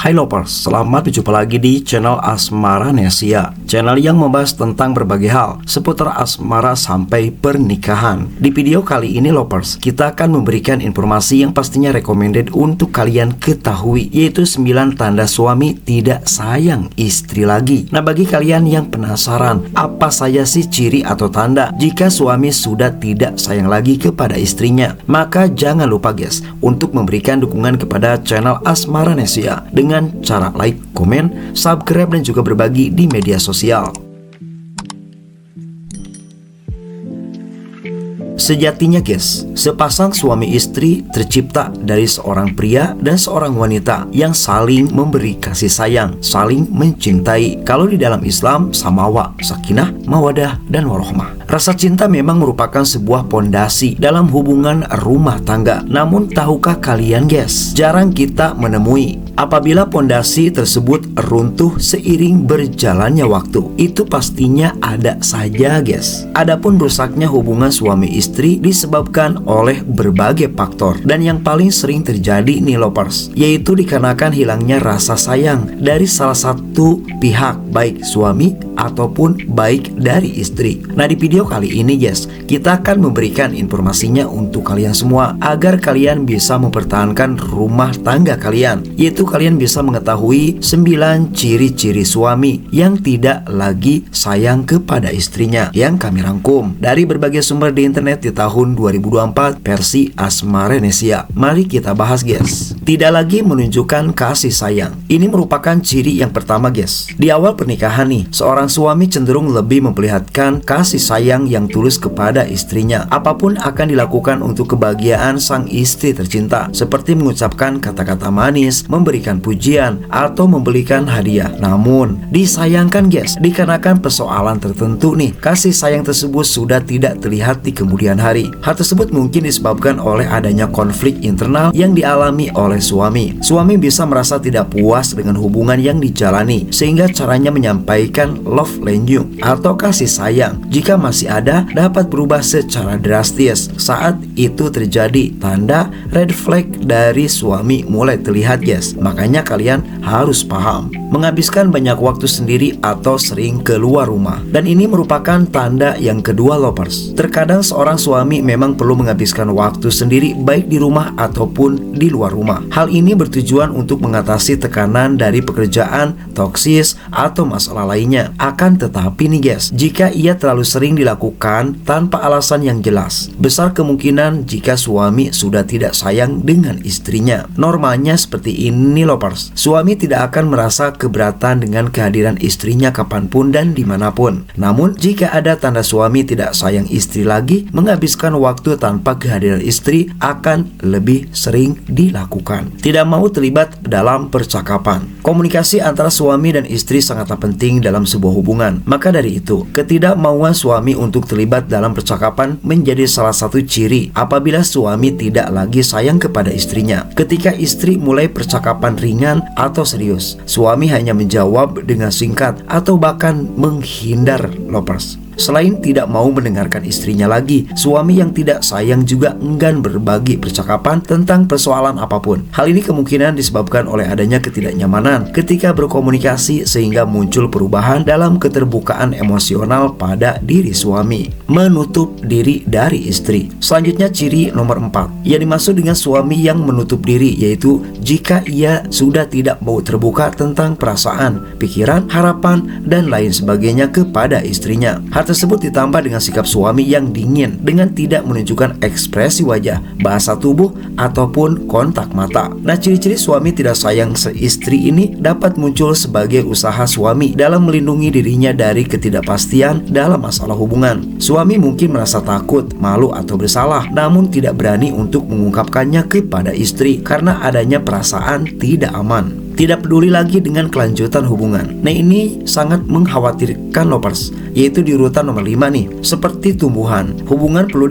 Hai Lovers, selamat berjumpa lagi di channel Asmara Nesia, channel yang membahas tentang berbagai hal seputar asmara sampai pernikahan. Di video kali ini Lovers, kita akan memberikan informasi yang pastinya recommended untuk kalian ketahui, yaitu 9 tanda suami tidak sayang istri lagi. Nah, bagi kalian yang penasaran, apa saja sih ciri atau tanda jika suami sudah tidak sayang lagi kepada istrinya? Maka jangan lupa guys, untuk memberikan dukungan kepada channel Asmara Nesia dengan cara like, komen, subscribe, dan juga berbagi di media sosial. Sejatinya guys, sepasang suami istri tercipta dari seorang pria dan seorang wanita yang saling memberi kasih sayang, saling mencintai. Kalau di dalam Islam, samawa, sakinah, mawadah, dan warohmah. Rasa cinta memang merupakan sebuah pondasi dalam hubungan rumah tangga. Namun tahukah kalian guys, jarang kita menemui apabila pondasi tersebut runtuh seiring berjalannya waktu. Itu pastinya ada saja guys. Adapun rusaknya hubungan suami istri disebabkan oleh berbagai faktor, dan yang paling sering terjadi nih Lovers, yaitu dikarenakan hilangnya rasa sayang dari salah satu pihak, baik suami ataupun baik dari istri. Nah, di video kali ini guys, kita akan memberikan informasinya untuk kalian semua agar kalian bisa mempertahankan rumah tangga kalian, yaitu kalian bisa mengetahui 9 ciri-ciri suami yang tidak lagi sayang kepada istrinya, yang kami rangkum dari berbagai sumber di internet di tahun 2024 versi Asmara Nesia. Mari kita bahas guys. Tidak lagi menunjukkan kasih sayang. Ini merupakan ciri yang pertama guys. Di awal pernikahan nih, seorang suami cenderung lebih memperlihatkan kasih sayang yang tulus kepada istrinya. Apapun akan dilakukan untuk kebahagiaan sang istri tercinta, seperti mengucapkan kata-kata manis, memberikan pujian, atau membelikan hadiah. Namun disayangkan guys, dikarenakan persoalan tertentu nih, kasih sayang tersebut sudah tidak terlihat di kemudian hari. Hal tersebut mungkin disebabkan oleh adanya konflik internal yang dialami oleh suami. Suami bisa merasa tidak puas dengan hubungan yang dijalani, sehingga caranya menyampaikan love language atau kasih sayang, jika masih ada, dapat berubah secara drastis. Saat itu terjadi, tanda red flag dari suami mulai terlihat guys. Makanya kalian harus paham, menghabiskan banyak waktu sendiri atau sering keluar rumah, dan ini merupakan tanda yang kedua Lovers. Terkadang seorang suami memang perlu menghabiskan waktu sendiri baik di rumah ataupun di luar rumah. Hal ini bertujuan untuk mengatasi tekanan dari pekerjaan, toksis, atau masalah lainnya. Akan tetapi nih guys, jika ia terlalu sering dilakukan tanpa alasan yang jelas, besar kemungkinan jika suami sudah tidak sayang dengan istrinya. Normalnya seperti ini Lovers, suami tidak akan merasa keberatan dengan kehadiran istrinya kapanpun dan dimanapun. Namun jika ada tanda suami tidak sayang istri lagi, menghabiskan waktu tanpa kehadiran istri akan lebih sering dilakukan. Tidak mau terlibat dalam percakapan. Komunikasi antara suami dan istri sangatlah penting dalam sebuah hubungan. Maka dari itu, ketidakmauan suami untuk terlibat dalam percakapan menjadi salah satu ciri apabila suami tidak lagi sayang kepada istrinya. Ketika istri mulai percakapan ringan atau serius, suami hanya menjawab dengan singkat atau bahkan menghindar Lovers. Selain tidak mau mendengarkan istrinya lagi, suami yang tidak sayang juga enggan berbagi percakapan tentang persoalan apapun. Hal ini kemungkinan disebabkan oleh adanya ketidaknyamanan ketika berkomunikasi, sehingga muncul perubahan dalam keterbukaan emosional pada diri suami. Menutup diri dari istri. Selanjutnya ciri nomor 4 yang dimaksud dengan suami yang menutup diri, yaitu jika ia sudah tidak mau terbuka tentang perasaan, pikiran, harapan, dan lain sebagainya kepada istrinya. Hal tersebut ditambah dengan sikap suami yang dingin dengan tidak menunjukkan ekspresi wajah, bahasa tubuh, ataupun kontak mata. Nah, ciri-ciri suami tidak sayang seistri ini dapat muncul sebagai usaha suami dalam melindungi dirinya dari ketidakpastian dalam masalah hubungan. Suami mungkin merasa takut, malu, atau bersalah, namun tidak berani untuk mengungkapkannya kepada istri karena adanya perasaan tidak aman. Tidak peduli lagi dengan kelanjutan hubungan. Nah, ini sangat mengkhawatirkan Lovers, yaitu di urutan nomor 5 nih. Seperti tumbuhan, hubungan perlu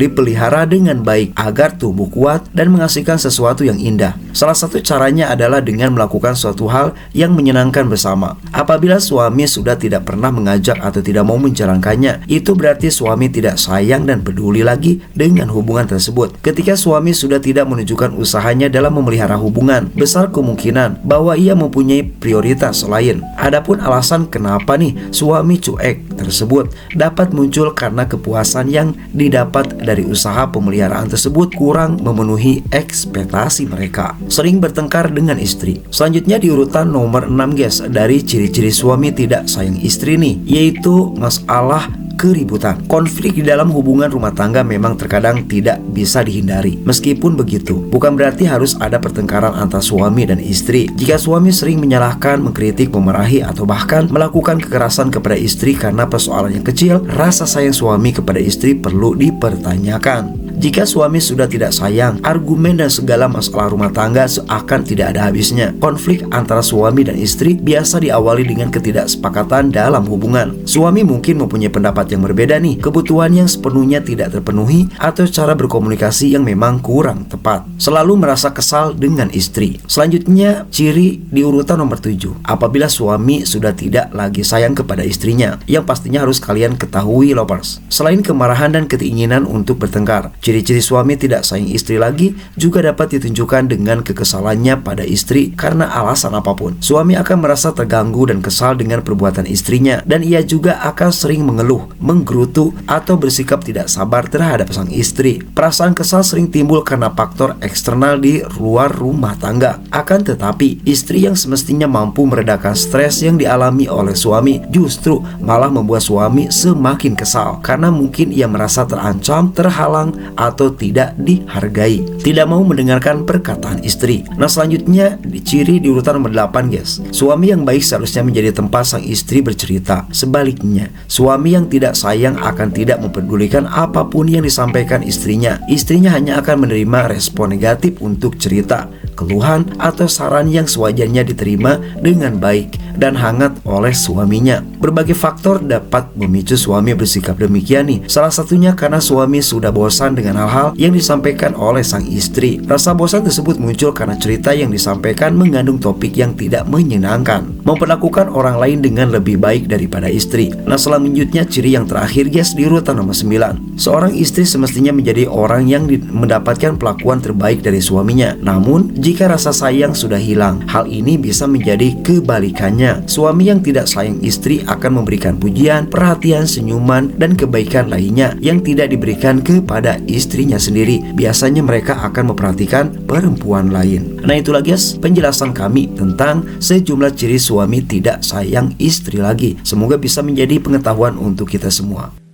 dipelihara dengan baik agar tumbuh kuat dan menghasilkan sesuatu yang indah. Salah satu caranya adalah dengan melakukan suatu hal yang menyenangkan bersama. Apabila suami sudah tidak pernah mengajak atau tidak mau menjalankannya, itu berarti suami tidak sayang dan peduli lagi dengan hubungan tersebut. Ketika suami sudah tidak menunjukkan usahanya dalam memelihara hubungan, besar kemungkinan alasan bahwa ia mempunyai prioritas lain. Adapun alasan kenapa nih suami cuek tersebut dapat muncul karena kepuasan yang didapat dari usaha pemeliharaan tersebut kurang memenuhi ekspektasi mereka. Sering bertengkar dengan istri. Selanjutnya di urutan nomor 6 guys, dari ciri-ciri suami tidak sayang istri nih, yaitu masalah keributan. Konflik di dalam hubungan rumah tangga memang terkadang tidak bisa dihindari. Meskipun begitu, bukan berarti harus ada pertengkaran antara suami dan istri. Jika suami sering menyalahkan, mengkritik, memarahi, atau bahkan melakukan kekerasan kepada istri karena persoalan yang kecil, rasa sayang suami kepada istri perlu dipertanyakan. Jika suami sudah tidak sayang, argumen dan segala masalah rumah tangga seakan tidak ada habisnya. Konflik antara suami dan istri biasa diawali dengan ketidaksepakatan dalam hubungan. Suami mungkin mempunyai pendapat yang berbeda nih, kebutuhan yang sepenuhnya tidak terpenuhi, atau cara berkomunikasi yang memang kurang tepat. Selalu merasa kesal dengan istri. Selanjutnya, ciri di urutan nomor 7. Apabila suami sudah tidak lagi sayang kepada istrinya, yang pastinya harus kalian ketahui lovers. Selain kemarahan dan keinginan untuk bertengkar, ciri-ciri suami tidak sayang istri lagi juga dapat ditunjukkan dengan kekesalannya pada istri karena alasan apapun. Suami akan merasa terganggu dan kesal dengan perbuatan istrinya, dan ia juga akan sering mengeluh, menggerutu, atau bersikap tidak sabar terhadap sang istri. Perasaan kesal sering timbul karena faktor eksternal di luar rumah tangga. Akan tetapi, istri yang semestinya mampu meredakan stres yang dialami oleh suami justru malah membuat suami semakin kesal karena mungkin ia merasa terancam, terhalang, atau tidak dihargai, tidak mau mendengarkan perkataan istri. Nah, selanjutnya ciri di urutan nomor 8 guys. Suami yang baik seharusnya menjadi tempat sang istri bercerita. Sebaliknya, suami yang tidak sayang akan tidak mempedulikan apapun yang disampaikan istrinya. Istrinya hanya akan menerima respon negatif untuk cerita, keluhan, atau saran yang sewajarnya diterima dengan baik dan hangat oleh suaminya. Berbagai faktor dapat memicu suami bersikap demikian nih. Salah satunya karena suami sudah bosan dengan hal-hal yang disampaikan oleh sang istri. Rasa bosan tersebut muncul karena cerita yang disampaikan mengandung topik yang tidak menyenangkan, memperlakukan orang lain dengan lebih baik daripada istri. Nah, selanjutnya ciri yang terakhir guys di urutan nomor 9. Seorang istri semestinya menjadi orang yang mendapatkan perlakuan terbaik dari suaminya. Namun, jika rasa sayang sudah hilang, hal ini bisa menjadi kebalikannya. Suami yang tidak sayang istri akan memberikan pujian, perhatian, senyuman, dan kebaikan lainnya yang tidak diberikan kepada istrinya sendiri. Biasanya mereka akan memperhatikan perempuan lain. Nah, itulah guys penjelasan kami tentang sejumlah ciri suami tidak sayang istri lagi. Semoga bisa menjadi pengetahuan untuk kita semua.